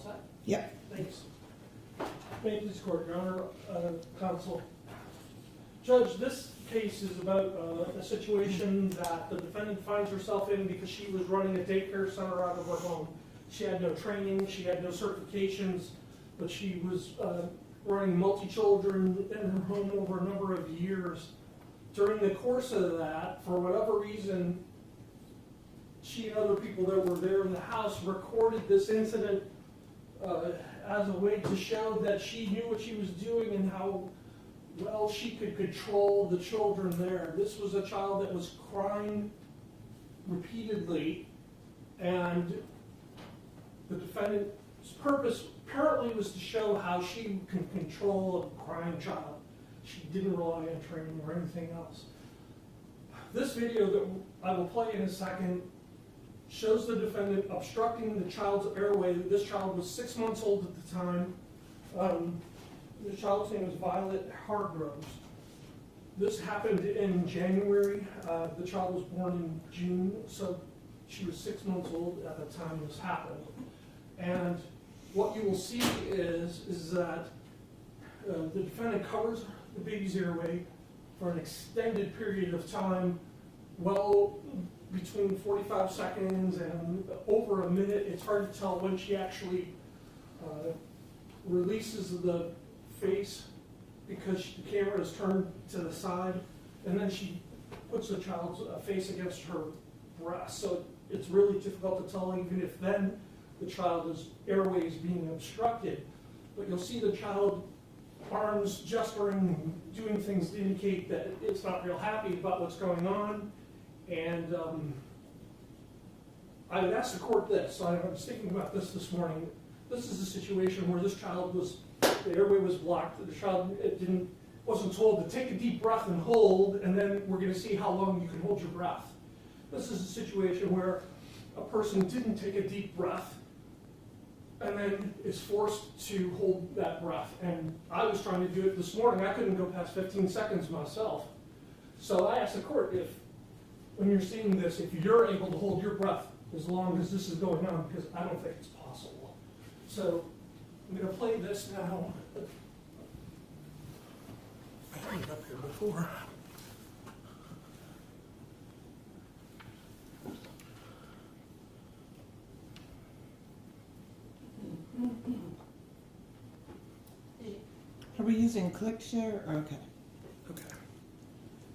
set? Yep. Thanks. May it please the court, Your Honor, counsel. Judge, this case is about a situation that the defendant finds herself in because she was running a daycare center out of her home. She had no training, she had no certifications, but she was running multi-children in her home over a number of years. During the course of that, for whatever reason, she and other people that were there in the house recorded this incident as a way to show that she knew what she was doing and how well she could control the children there. This was a child that was crying repeatedly, and the defendant's purpose apparently was to show how she can control a crying child. She didn't rely on training or anything else. This video that I will play in a second shows the defendant obstructing the child's airway. This child was 6 months old at the time. The child's name was Violet Hargroves. This happened in January. The child was born in June, so she was 6 months old at the time this happened. And what you will see is that the defendant covers the baby's airway for an extended period of time, well between 45 seconds and over a minute. It's hard to tell when she actually releases the face because the camera is turned to the side, and then she puts the child's face against her breast. So it's really difficult to tell even if then the child's airway is being obstructed. But you'll see the child arms gesturing, doing things to indicate that it's not real happy about what's going on. And I would ask the court this. I was thinking about this morning. This is a situation where this child the airway was blocked. The child wasn't told to take a deep breath and hold, and then we're going to see how long you can hold your breath. This is a situation where a person didn't take a deep breath and then is forced to hold that breath. And I was trying to do it this morning. I couldn't go past 15 seconds myself. So I asked the court if, when you're seeing this, if you're able to hold your breath as long as this is going on, because I don't think it's possible. So I'm going to play this now. I had it up here before. Are we using ClickShare? Okay. Okay.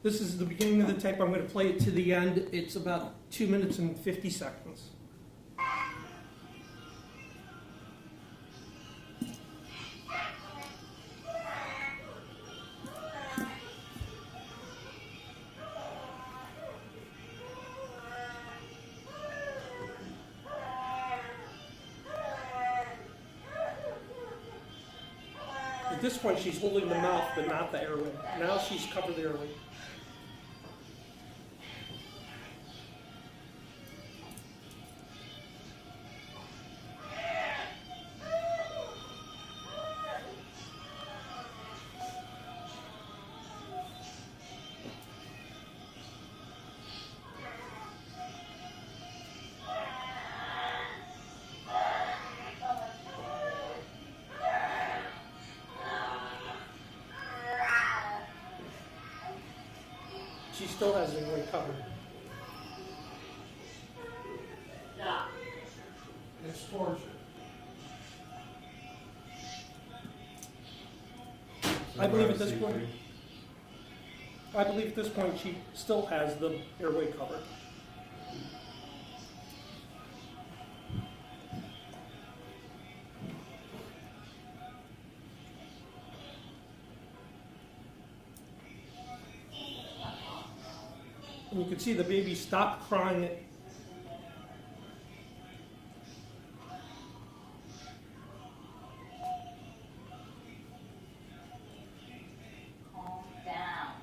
This is the beginning of the tape. I'm going to play it to the end. It's about 2 minutes and 50 seconds. At this point, she's holding the mouth, but not the airway. Now she's covered the airway. She still has the airway covered. It's torture. I believe at this point she still has the airway covered. And you can see the baby stop crying. Calm down.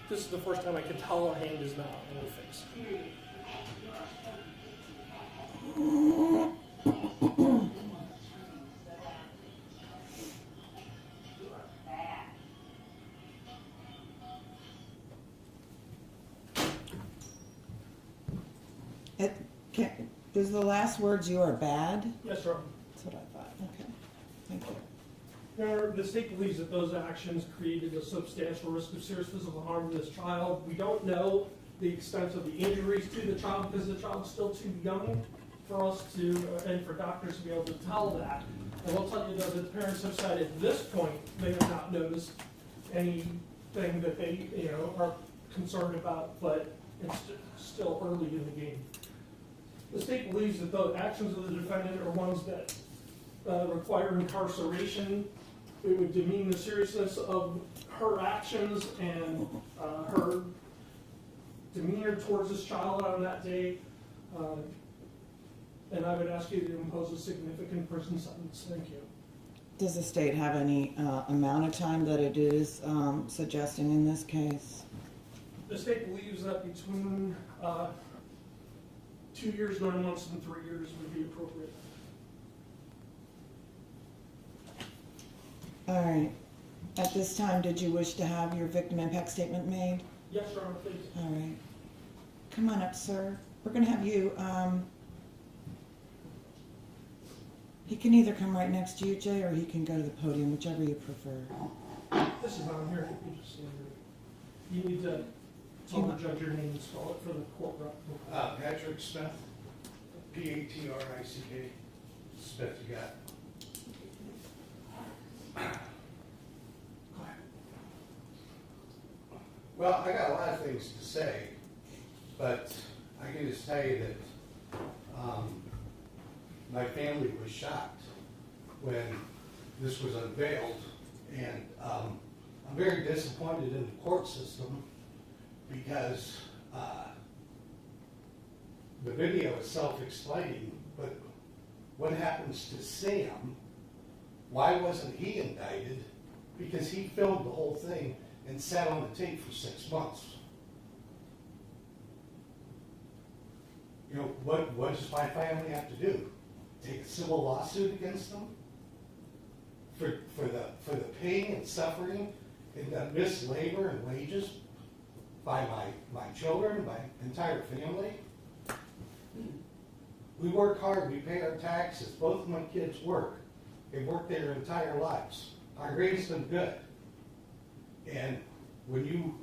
This is the first time I can tell her hand is not on her face. Does the last words "you are bad"? Yes, Your Honor. That's what I thought. Okay, thank you. Your Honor, the state believes that those actions created a substantial risk of serious physical harm to this child. We don't know the extent of the injuries to the child because the child's still too young for us to, and for doctors to be able to tell that. And I'll tell you though, that the parents have said at this point, they have not noticed anything that they, are concerned about, but it's still early in the game. The state believes that the actions of the defendant are ones that require incarceration. It would demean the seriousness of her actions and her demeanor towards this child on that day. And I would ask you to impose a significant prison sentence. Thank you. Does the state have any amount of time that it is suggesting in this case? The state believes that between 2 years, 9 months, and 3 years would be appropriate. All right. At this time, did you wish to have your victim impact statement made? Yes, Your Honor, please. All right. Come on up, sir. We're going to have you, he can either come right next to you, Jay, or he can go to the podium, whichever you prefer. This is on here. You just stand here. You need to tell the judge your name and spell it for the court record. Patrick Smith, Patrick Smith, you got it. Well, I got a lot of things to say, but I can just tell you that my family was shocked when this was unveiled, and I'm very disappointed in the court system because the video is self-explaining, but what happens to Sam? Why wasn't he indicted? Because he filmed the whole thing and sat on the tape for 6 months. What does my family have to do? Take a civil lawsuit against them for the pain and suffering and the missed labor and wages by my children, my entire family? We work hard, we pay our taxes. Both of my kids work. They work their entire lives. I raised them good. And when you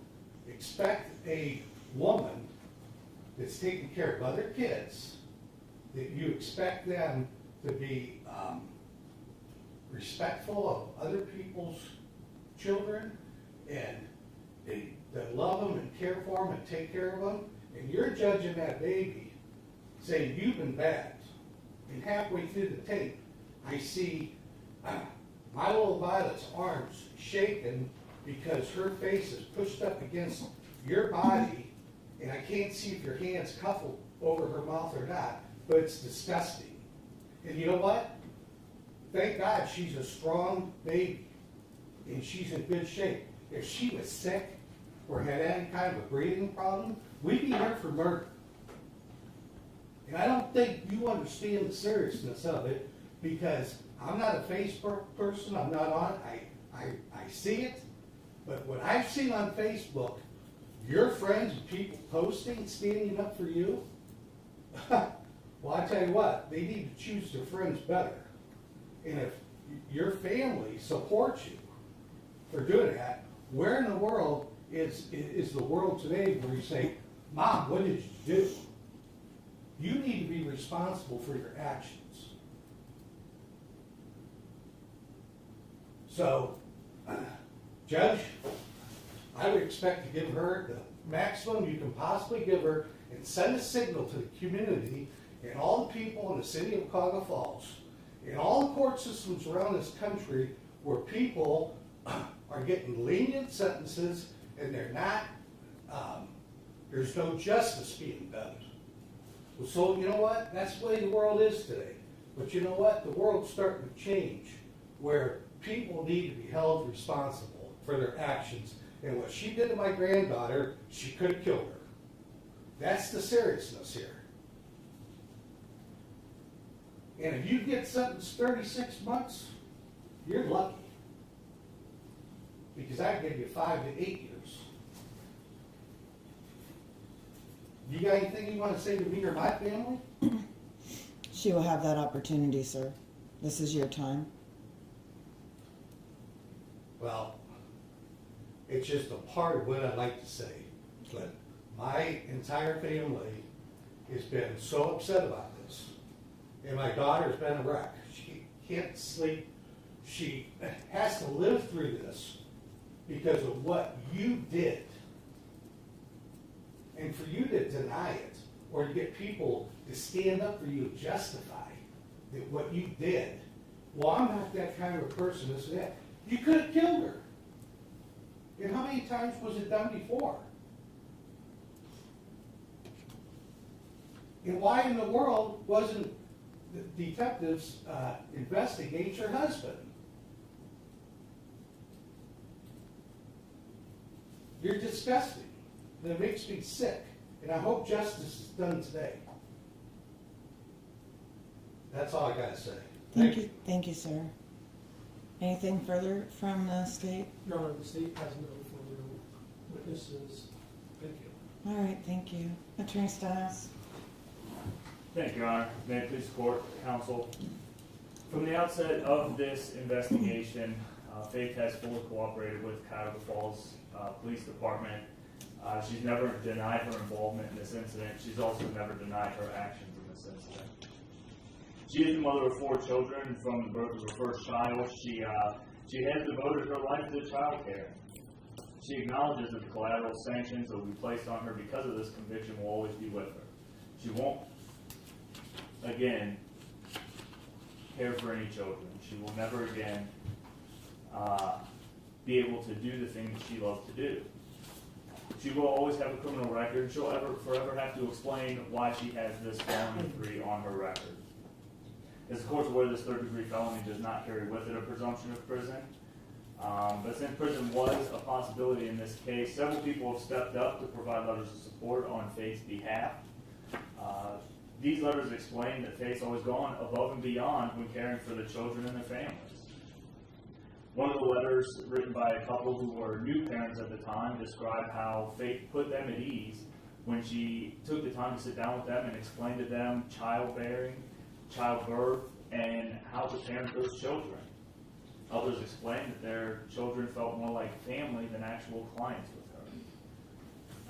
expect a woman that's taking care of other kids, that you expect them to be respectful of other people's children and that love them and care for them and take care of them, and you're judging that baby saying you've been bad. And halfway through the tape, I see my little Violet's arms shaking because her face is pushed up against your body, and I can't see if your hand's cuffled over her mouth or not, but it's disgusting. And you know what? Thank God she's a strong baby, and she's in good shape. If she was sick or had any kind of a breathing problem, we'd be here for murder. And I don't think you understand the seriousness of it, because I'm not a Facebook person, I'm not on it, I see it, but what I've seen on Facebook, your friends and people posting, standing up for you, well, I tell you what, they need to choose their friends better. And if your family supports you for doing that, where in the world is the world today where you say, Mom, what did you do? You need to be responsible for your actions. So, Judge, I would expect to give her the maximum you can possibly give her and send a signal to the community and all the people in the city of Cuyahoga Falls and all the court systems around this country where people are getting lenient sentences and they're not, there's no justice being done. So you know what? That's the way the world is today. But you know what? The world's starting to change where people need to be held responsible for their actions And what she did to my granddaughter, she could have killed her. That's the seriousness here. And if you get sentenced 36 months, you're lucky. Because I give you 5 to 8 years. You got anything you want to say to me or my family? She will have that opportunity, sir. This is your time. Well, it's just a part of what I'd like to say. But my entire family has been so upset about this. And my daughter's been a wreck. She can't sleep. She has to live through this because of what you did. And for you to deny it, or to get people to stand up for you to justify that what you did, well, I'm not that kind of a person, this and that. You could have killed her. And how many times was it done before? And why in the world wasn't the detectives investigate your husband? You're disgusting. And it makes me sick. And I hope justice is done today. That's all I gotta say. Thank you, sir. Anything further from the state? Your Honor, the state has no further witnesses. Thank you. All right, thank you. Attorney Stiles? Thank you, Your Honor. May it please the court, counsel. From the outset of this investigation, Faith has fully cooperated with Cuyahoga Falls Police Department. She's never denied her involvement in this incident. She's also never denied her actions in this incident. She is the mother of 4 children. From the birth of her first child, she has devoted her life to child care. She acknowledges that the collateral sanctions that will be placed on her because of this conviction will always be with her. She won't, again, care for any children. She will never again be able to do the things she loves to do. She will always have a criminal record. She'll forever have to explain why she has this felony degree on her record. As the court's aware, this 3rd-degree felony does not carry with it a presumption of prison. But since prison was a possibility in this case, several people have stepped up to provide letters of support on Faith's behalf. These letters explain that Faith's always gone above and beyond when caring for the children and their families. One of the letters, written by a couple who were new parents at the time, described how Faith put them at ease when she took the time to sit down with them and explain to them childbearing, childbirth, and how to parent those children. Others explained that their children felt more like family than actual clients with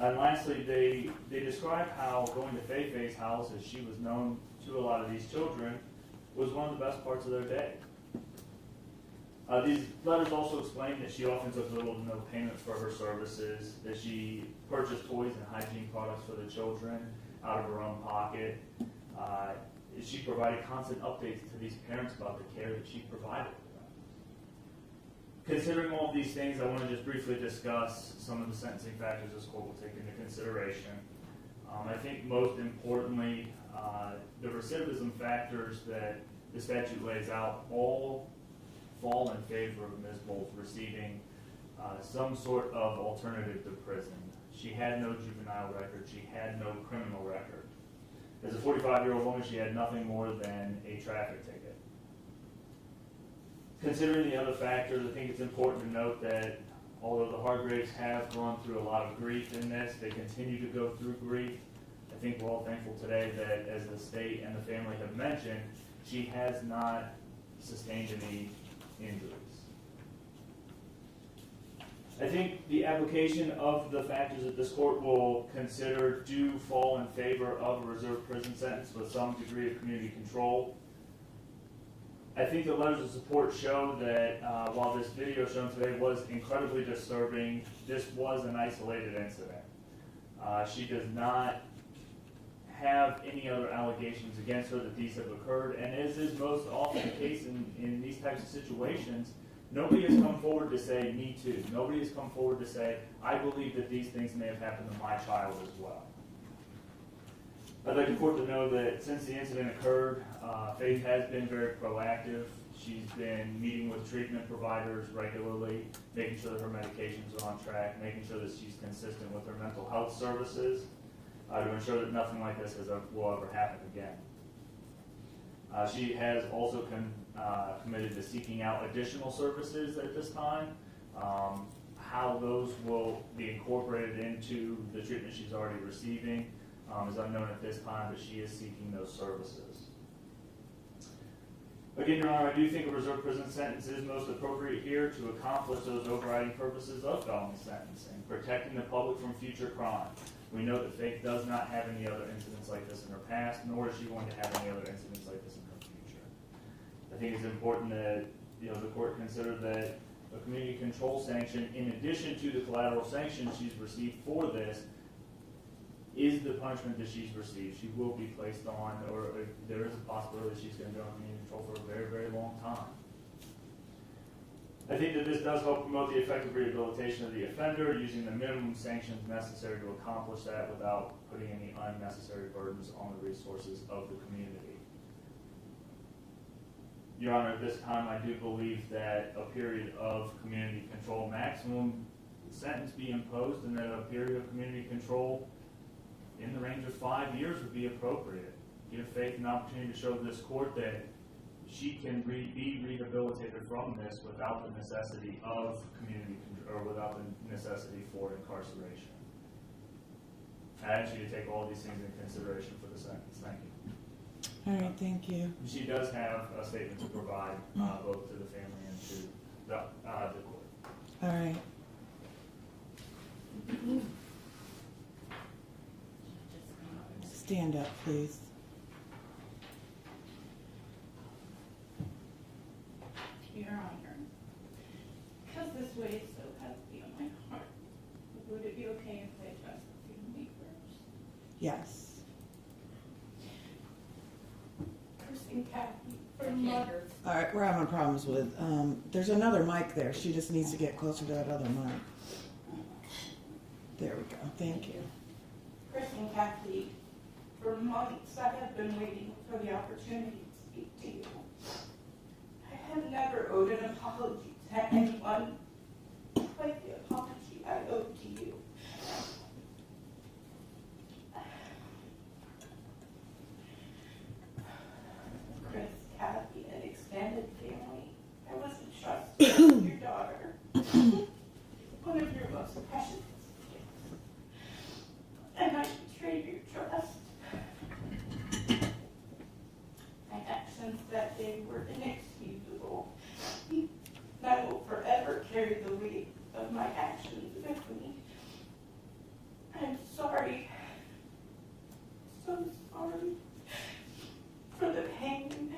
her. And lastly, they described how going to Faith's house, as she was known to a lot of these children, was one of the best parts of their day. These letters also explain that she often took little to no payment for her services, that she purchased toys and hygiene products for the children out of her own pocket. She provided constant updates to these parents about the care that she provided for them. Considering all of these things, I want to just briefly discuss some of the sentencing factors this court will take into consideration. I think most importantly, the recidivism factors that the statute lays out all fall in favor of Ms. Boltz receiving some sort of alternative to prison. She had no juvenile record. She had no criminal record. As a 45-year-old woman, she had nothing more than a traffic ticket. Considering the other factors, I think it's important to note that although the Hargraves have gone through a lot of grief in this, they continue to go through grief. I think we're all thankful today that, as the state and the family have mentioned, she has not sustained any injuries. I think the application of the factors that this court will consider do fall in favor of a reserved prison sentence with some degree of community control. I think the letters of support show that while this video shown today was incredibly disturbing, this was an isolated incident. She does not have any other allegations against her that these have occurred, and as is most often the case in these types of situations, nobody has come forward to say, me too. Nobody has come forward to say, I believe that these things may have happened to my child as well. I'd like the court to know that since the incident occurred, Faith has been very proactive. She's been meeting with treatment providers regularly, making sure that her medications are on track, making sure that she's consistent with her mental health services, to ensure that nothing like this will ever happen again. She has also committed to seeking out additional services at this time. How those will be incorporated into the treatment she's already receiving is unknown at this time, but she is seeking those services. Again, Your Honor, I do think a reserve prison sentence is most appropriate here to accomplish those overriding purposes of felony sentencing, protecting the public from future crime. We know that Faith does not have any other incidents like this in her past, nor is she going to have any other incidents like this in her future. I think it's important that the court consider that a community control sanction, in addition to the collateral sanction she's received for this, is the punishment that she's received. She will be placed on, or there is a possibility she's going to go on community control for a very, very long time. I think that this does help promote the effective rehabilitation of the offender, using the minimum sanctions necessary to accomplish that without putting any unnecessary burdens on the resources of the community. Your Honor, at this time, I do believe that a period of community control, maximum sentence be imposed, and that a period of community control in the range of 5 years would be appropriate. Give Faith an opportunity to show this court that she can be rehabilitated from this without the necessity of community control, or without the necessity for incarceration. I ask you to take all these things into consideration for the sentence. Thank you. All right, thank you. She does have a statement to provide both to the family and to the court. All right. Stand up, please. Your Honor, because this weighs so heavily on my heart, would it be okay if I address the family first? Yes. Cursing Kathy for mother. All right, we're having problems with, there's another mic there. She just needs to get closer to that other mic. There we go. Thank you. Cursing Kathy, for months I have been waiting for the opportunity to speak to you. I have never owed an apology to anyone like the apology I owe to you. Chris, Kathy, and extended family, I was entrusted with your daughter, one of your most precious gifts, and I betrayed your trust. My actions that day were inexcusable. I will forever carry the weight of my actions with me. I'm sorry, so sorry for the pain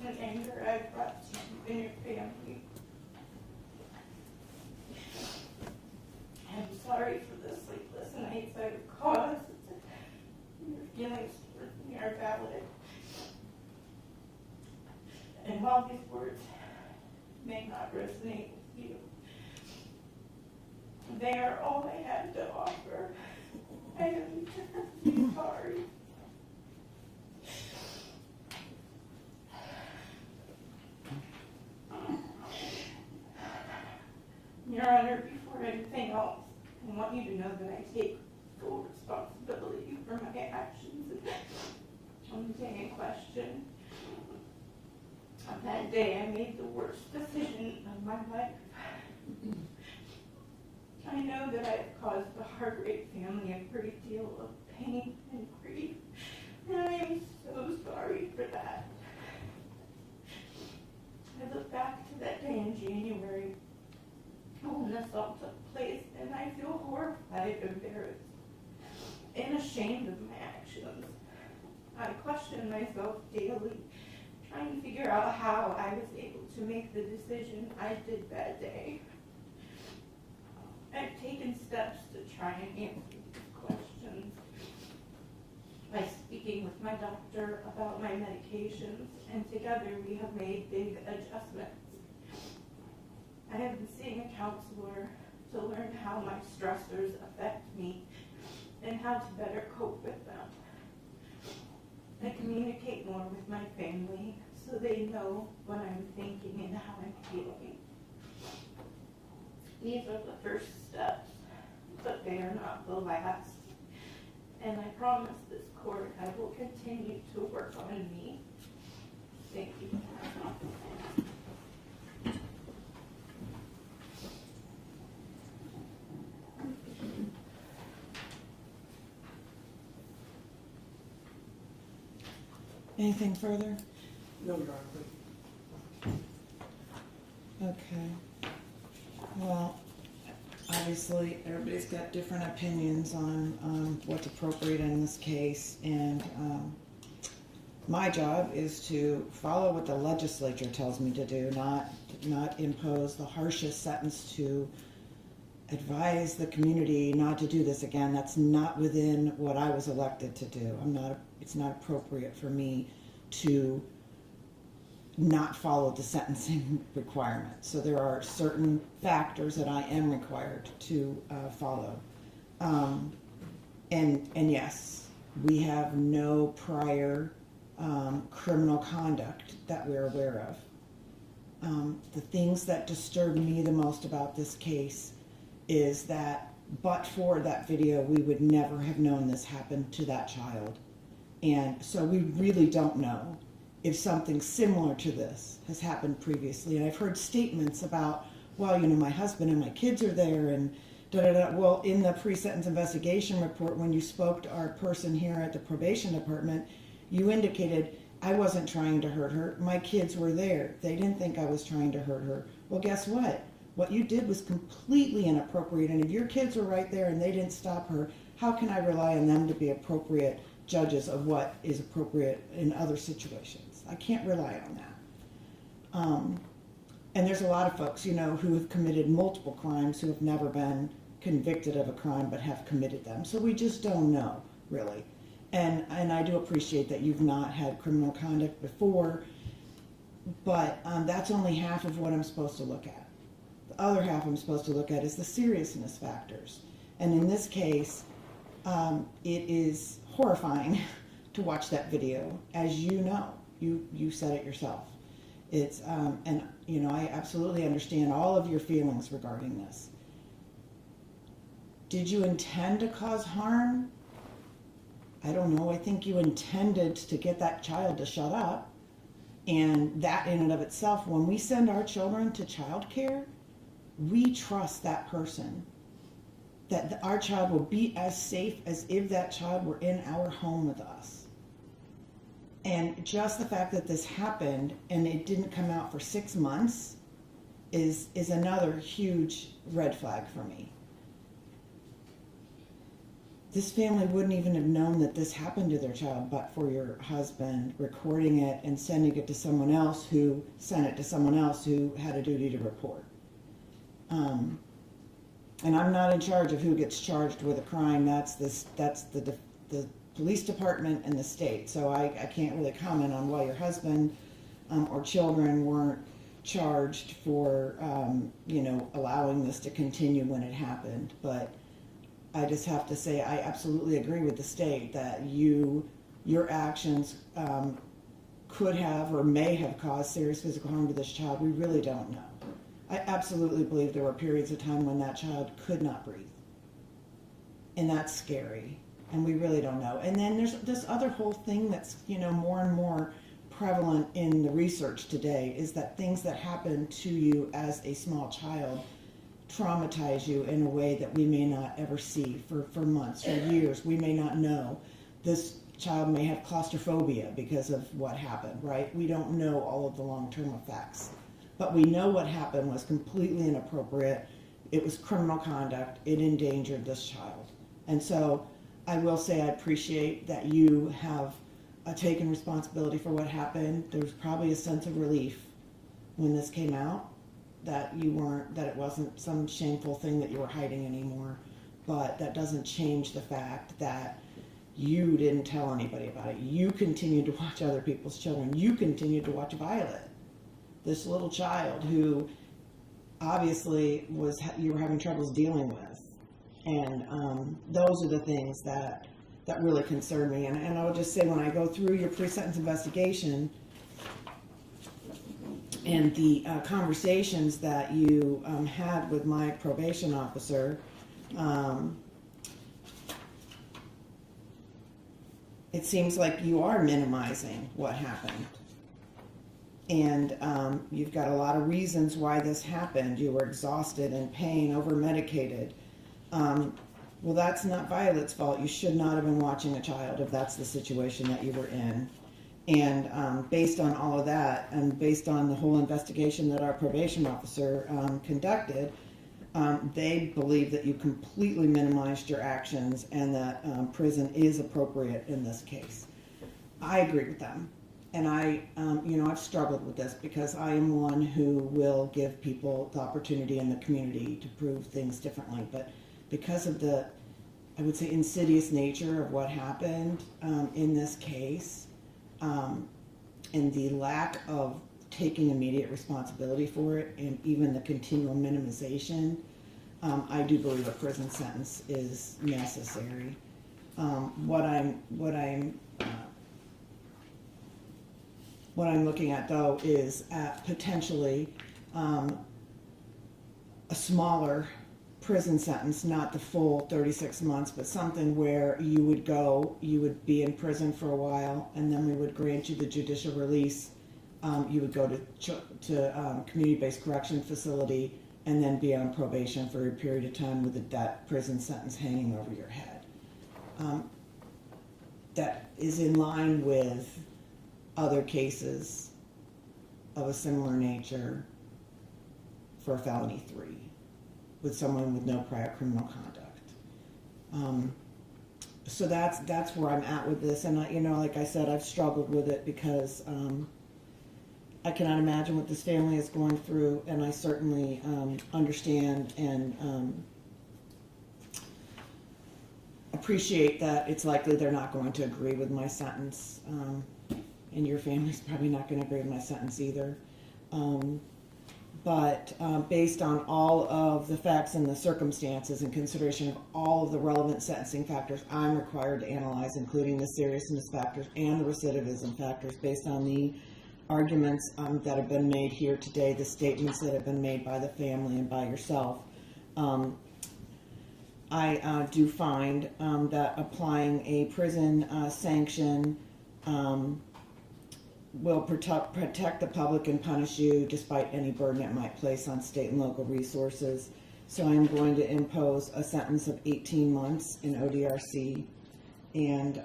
and anger I brought to you and your family. I'm sorry for the sleepless nights I've caused. Your feelings towards me are valid. And while these words may not resonate with you, they are all I have to offer. I am terribly sorry. Your Honor, before anything else, I want you to know that I take full responsibility for my actions and anything in question. On that day, I made the worst decision of my life. I know that I have caused the Hargrave family a great deal of pain and grief, and I am so sorry for that. I look back to that day in January when the assault took place, and I feel horrified, embarrassed, and ashamed of my actions. I question myself daily, trying to figure out how I was able to make the decision I did that day. I've taken steps to try and answer these questions by speaking with my doctor about my medications, and together we have made big adjustments. I have been seeing a counselor to learn how my stressors affect me and how to better cope with them. I communicate more with my family, so they know what I'm thinking and how I'm feeling. These are the first steps, but they are not the last. And I promise this court I will continue to work on me. Thank you. Anything further? No, Your Honor. Okay. Well, obviously, everybody's got different opinions on what's appropriate in this case, and my job is to follow what the legislature tells me to do, not impose the harshest sentence, to advise the community not to do this again. That's not within what I was elected to do. It's not appropriate for me to not follow the sentencing requirements. So there are certain factors that I am required to follow. And yes, we have no prior criminal conduct that we're aware of. The things that disturb me the most about this case is that but for that video, we would never have known this happened to that child. And so we really don't know if something similar to this has happened previously. And I've heard statements about, well, you know, my husband and my kids are there and da-da-da. Well, in the pre-sentence investigation report, when you spoke to our person here at the probation department, you indicated, I wasn't trying to hurt her. My kids were there. They didn't think I was trying to hurt her. Well, guess what? What you did was completely inappropriate. And if your kids were right there and they didn't stop her, how can I rely on them to be appropriate judges of what is appropriate in other situations? I can't rely on that. And there's a lot of folks, you know, who have committed multiple crimes who have never been convicted of a crime but have committed them. So we just don't know, really. And I do appreciate that you've not had criminal conduct before, but that's only half of what I'm supposed to look at. The other half I'm supposed to look at is the seriousness factors. And in this case, it is horrifying to watch that video, as you know. You said it yourself. It's and you know, I absolutely understand all of your feelings regarding this. Did you intend to cause harm? I don't know. I think you intended to get that child to shut up. And that in and of itself, when we send our children to child care, we trust that person, that our child will be as safe as if that child were in our home with us. And just the fact that this happened and it didn't come out for 6 months is another huge red flag for me. This family wouldn't even have known that this happened to their child but for your husband recording it and sending it to someone else who sent it to someone else who had a duty to report. And I'm not in charge of who gets charged with a crime. That's the police department and the state. So I can't really comment on why your husband or children weren't charged for you know, allowing this to continue when it happened. But I just have to say I absolutely agree with the state that your actions could have or may have caused serious physical harm to this child. We really don't know. I absolutely believe there were periods of time when that child could not breathe. And that's scary. And we really don't know. And then there's this other whole thing that's, you know, more and more prevalent in the research today is that things that happen to you as a small child traumatize you in a way that we may not ever see for months, for years. We may not know. This child may have claustrophobia because of what happened, right? We don't know all of the long-term effects. But we know what happened was completely inappropriate. It was criminal conduct. It endangered this child. And so I will say I appreciate that you have taken responsibility for what happened. There was probably a sense of relief when this came out, that it wasn't some shameful thing that you were hiding anymore. But that doesn't change the fact that you didn't tell anybody about it. You continued to watch other people's children. You continued to watch Violet, this little child who obviously you were having troubles dealing with. And those are the things that really concern me. And I would just say, when I go through your pre-sentence investigation, And the conversations that you had with my probation officer, it seems like you are minimizing what happened. And you've got a lot of reasons why this happened. You were exhausted, in pain, over-medicated. Well, that's not Violet's fault. You should not have been watching a child if that's the situation that you were in. And based on all of that, and based on the whole investigation that our probation officer conducted, they believe that you completely minimized your actions and that prison is appropriate in this case. I agree with them. And I've struggled with this because I am one who will give people the opportunity in the community to prove things differently. But because of the, I would say, insidious nature of what happened in this case, and the lack of taking immediate responsibility for it, and even the continual minimization, I do believe a prison sentence is necessary. What I'm looking at, though, is at potentially a smaller prison sentence, not the full 36 months, but something where you would be in prison for a while, and then we would grant you the judicial release. You would go to community-based correction facility, and then be on probation for a period of time with that prison sentence hanging over your head. That is in line with other cases of a similar nature for felony 3 with someone with no prior criminal conduct. So that's where I'm at with this, and like I said, I've struggled with it because I cannot imagine what this family is going through, and I certainly understand and appreciate that it's likely they're not going to agree with my sentence, and your family's probably not going to agree with my sentence either. But based on all of the facts and the circumstances and consideration of all of the relevant sentencing factors I'm required to analyze, including the seriousness factors and the recidivism factors, based on the arguments that have been made here today, the statements that have been made by the family and by yourself, I do find that applying a prison sanction will protect the public and punish you despite any burden it might place on state and local resources. So I'm going to impose a sentence of 18 months in ODRC, and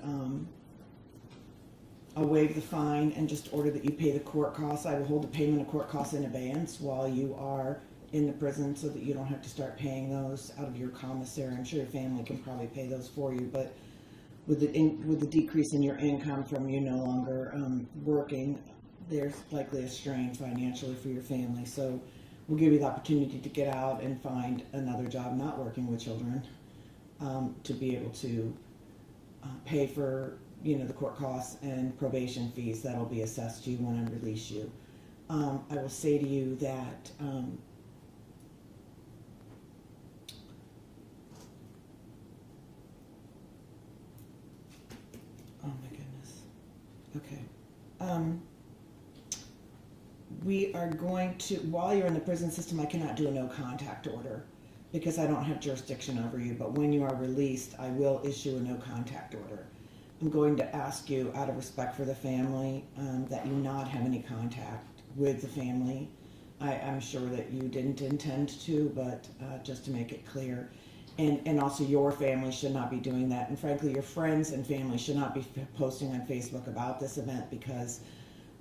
I'll waive the fine and just order that you pay the court costs. I will hold the payment of court costs in abeyance while you are in the prison so that you don't have to start paying those out of your commissary. I'm sure your family can probably pay those for you, but with the decrease in your income from you no longer working, there's likely a strain financially for your family. So we'll give you the opportunity to get out and find another job not working with children, to be able to pay for the court costs and probation fees that'll be assessed to you when I release you. I will say to you that oh my goodness. Okay. We are going to, while you're in the prison system, I cannot do a no contact order because I don't have jurisdiction over you, but when you are released, I will issue a no contact order. I'm going to ask you, out of respect for the family, that you not have any contact with the family. I'm sure that you didn't intend to, but just to make it clear. And also your family should not be doing that. And frankly, your friends and family should not be posting on Facebook about this event, because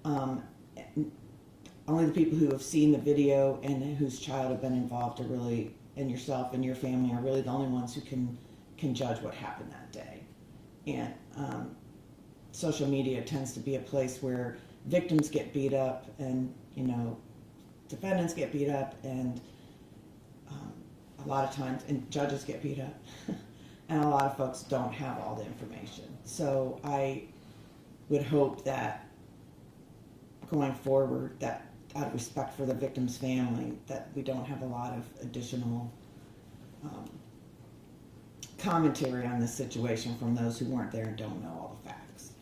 only the people who have seen the video and whose child have been involved are really, and yourself and your family are really the only ones who can judge what happened that day. And social media tends to be a place where victims get beat up and, defendants get beat up, and a lot of times, and judges get beat up, and a lot of folks don't have all the information. So I would hope that going forward, that out of respect for the victim's family, that we don't have a lot of additional commentary on this situation from those who weren't there and don't know all the facts.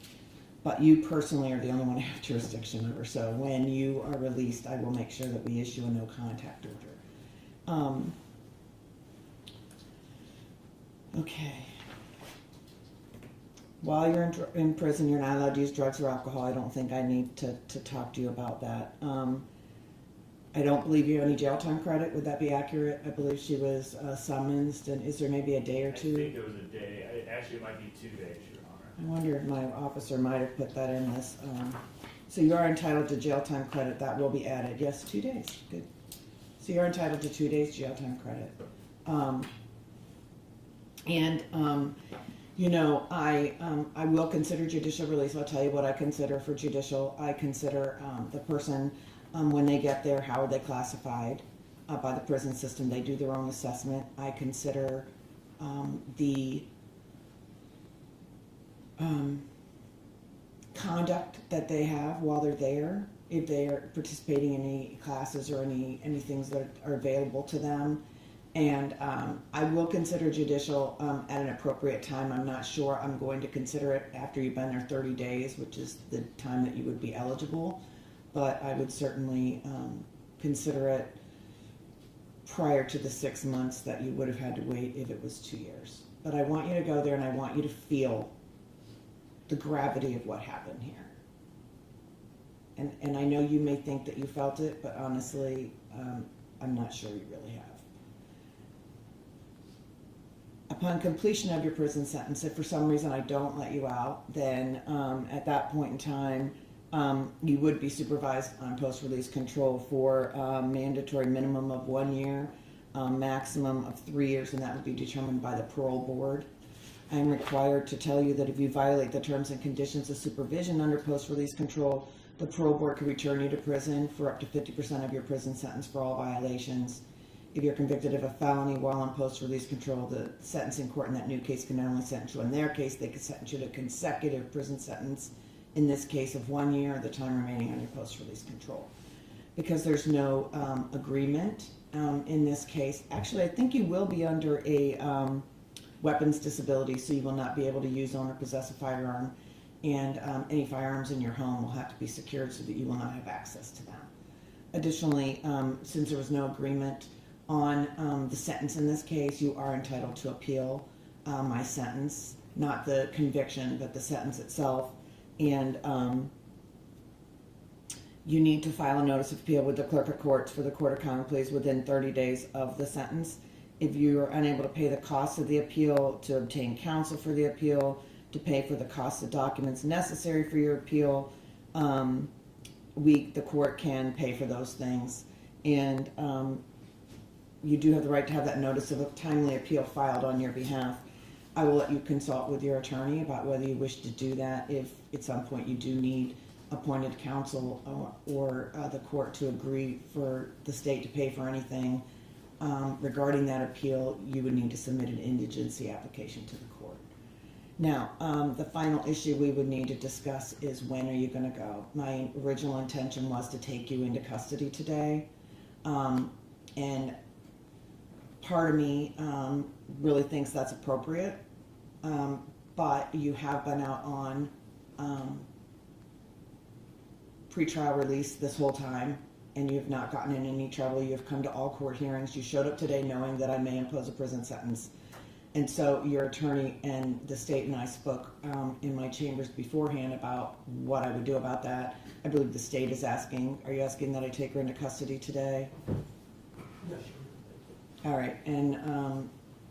But you personally are the only one I have jurisdiction over. So when you are released, I will make sure that we issue a no contact order. Okay. While you're in prison, you're not allowed to use drugs or alcohol. I don't think I need to talk to you about that. I don't believe you have any jail time credit. Would that be accurate? I believe she was summoned. And is there maybe a day or two? I think there was a day. Actually, it might be 2 days, Your Honor. I wonder if my officer might have put that in this. So you are entitled to jail time credit. That will be added. Yes, 2 days. Good. So you're entitled to 2 days jail time credit. You know, I will consider judicial release. I'll tell you what I consider for judicial. I consider the person, when they get there, how are they classified by the prison system? They do their own assessment. I consider the conduct that they have while they're there, if they are participating in any classes or any things that are available to them. And I will consider judicial at an appropriate time. I'm not sure I'm going to consider it after you've been there 30 days, which is the time that you would be eligible. But I would certainly consider it prior to the 6 months that you would have had to wait if it was 2 years. But I want you to go there and I want you to feel the gravity of what happened here. And I know you may think that you felt it, but honestly, I'm not sure you really have. Upon completion of your prison sentence, if for some reason I don't let you out, then at that point in time, you would be supervised on post-release control for a mandatory minimum of 1 year, maximum of 3 years, and that would be determined by the parole board. I am required to tell you that if you violate the terms and conditions of supervision under post-release control, the parole board can return you to prison for up to 50% of your prison sentence for all violations. If you're convicted of a felony while on post-release control, the sentencing court in that new case can not only sentence you in their case, they can sentence you to consecutive prison sentence, in this case of 1 year, the time remaining on your post-release control. Because there's no agreement in this case, actually I think you will be under a weapons disability, so you will not be able to use, own, or possess a firearm, and any firearms in your home will have to be secured so that you will not have access to them. Additionally, since there was no agreement on the sentence in this case, you are entitled to appeal my sentence, not the conviction, but the sentence itself. And you need to file a notice of appeal with the clerk of courts for the Court of Common Pleas within 30 days of the sentence. If you are unable to pay the cost of the appeal, to obtain counsel for the appeal, to pay for the cost of documents necessary for your appeal, the court can pay for those things. And you do have the right to have that notice of a timely appeal filed on your behalf. I will let you consult with your attorney about whether you wish to do that. If at some point you do need appointed counsel or the court to agree for the state to pay for anything regarding that appeal, you would need to submit an indigency application to the court. Now, the final issue we would need to discuss is when are you going to go? My original intention was to take you into custody today, and part of me really thinks that's appropriate, but you have been out on pretrial release this whole time, and you have not gotten in any trouble. You have come to all court hearings. You showed up today knowing that I may impose a prison sentence. And so your attorney and the state and I spoke in my chambers beforehand about what I would do about that. I believe the state is asking, are you asking that I take her into custody today? Yes, sir. All right, and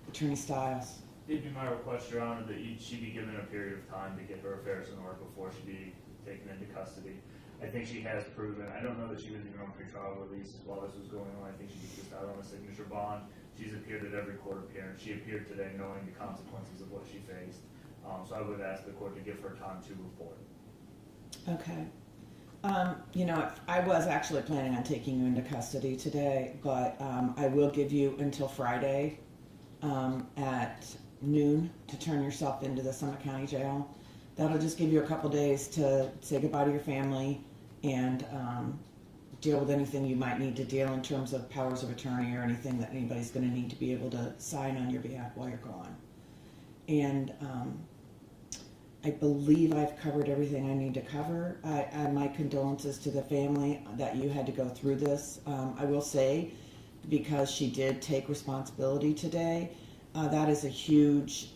Attorney Stiles. It'd be my request, Your Honor, that she be given a period of time to get her affairs in order before she be taken into custody. I think she has proven, I don't know that she was even on pretrial release while this was going on. I think she was just out on a signature bond. She's appeared at every court appearance. She appeared today knowing the consequences of what she faced. So I would ask the court to give her time to report. Okay. You know, I was actually planning on taking you into custody today, but I will give you until Friday at noon to turn yourself into the Summit County Jail. That'll just give you a couple days to say goodbye to your family and deal with anything you might need to deal in terms of powers of attorney or anything that anybody's going to need to be able to sign on your behalf while you're gone. And I believe I've covered everything I need to cover. My condolences to the family that you had to go through this. I will say, because she did take responsibility today, that is a huge,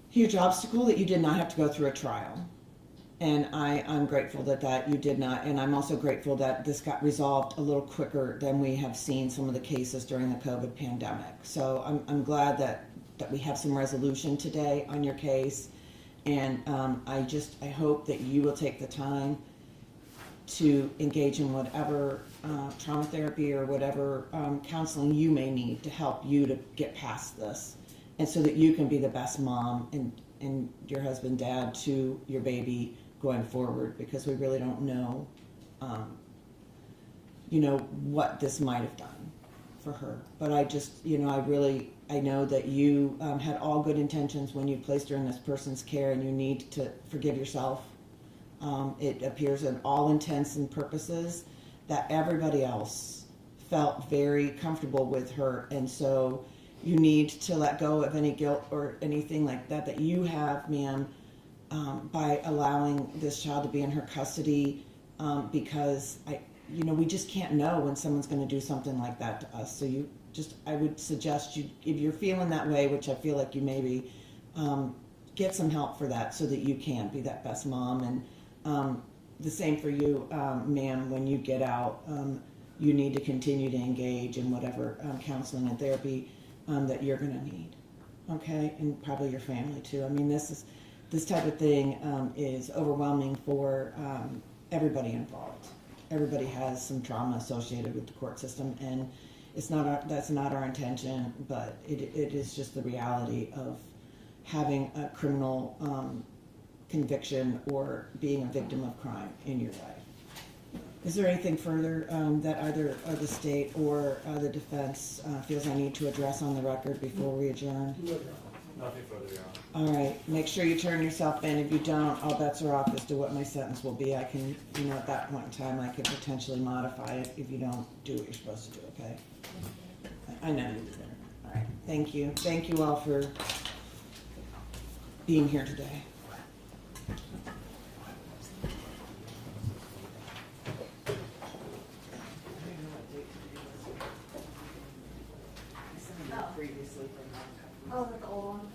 huge obstacle that you did not have to go through a trial. And I'm grateful that you did not, and I'm also grateful that this got resolved a little quicker than we have seen some of the cases during the COVID pandemic. So I'm glad that we have some resolution today on your case, and I hope that you will take the time to engage in whatever trauma therapy or whatever counseling you may need to help you to get past this, and so that you can be the best mom and your husband, dad to your baby going forward, because we really don't know, what this might have done for her. But I just, I know that you had all good intentions when you placed her in this person's care, and you need to forgive yourself. It appears in all intents and purposes that everybody else felt very comfortable with her, and so you need to let go of any guilt or anything like that you have, ma'am, by allowing this child to be in her custody, because we just can't know when someone's going to do something like that to us. So I would suggest you, if you're feeling that way, which I feel like you maybe, get some help for that so that you can be that best mom. And the same for you, ma'am, when you get out, you need to continue to engage in whatever counseling and therapy that you're going to need, okay? And probably your family too. I mean, this type of thing is overwhelming for everybody involved. Everybody has some trauma associated with the court system, and that's not our intention, but it is just the reality of having a criminal conviction or being a victim of crime in your life. Is there anything further that either the state or the defense feels I need to address on the record before we adjourn? Nothing further, Your Honor. All right, make sure you turn yourself in. If you don't, all bets are off as to what my sentence will be. I can, at that point in time, I can potentially modify it if you don't do what you're supposed to do, okay? I know you did. All right, thank you. Thank you all for being here today. Oh, the gold one.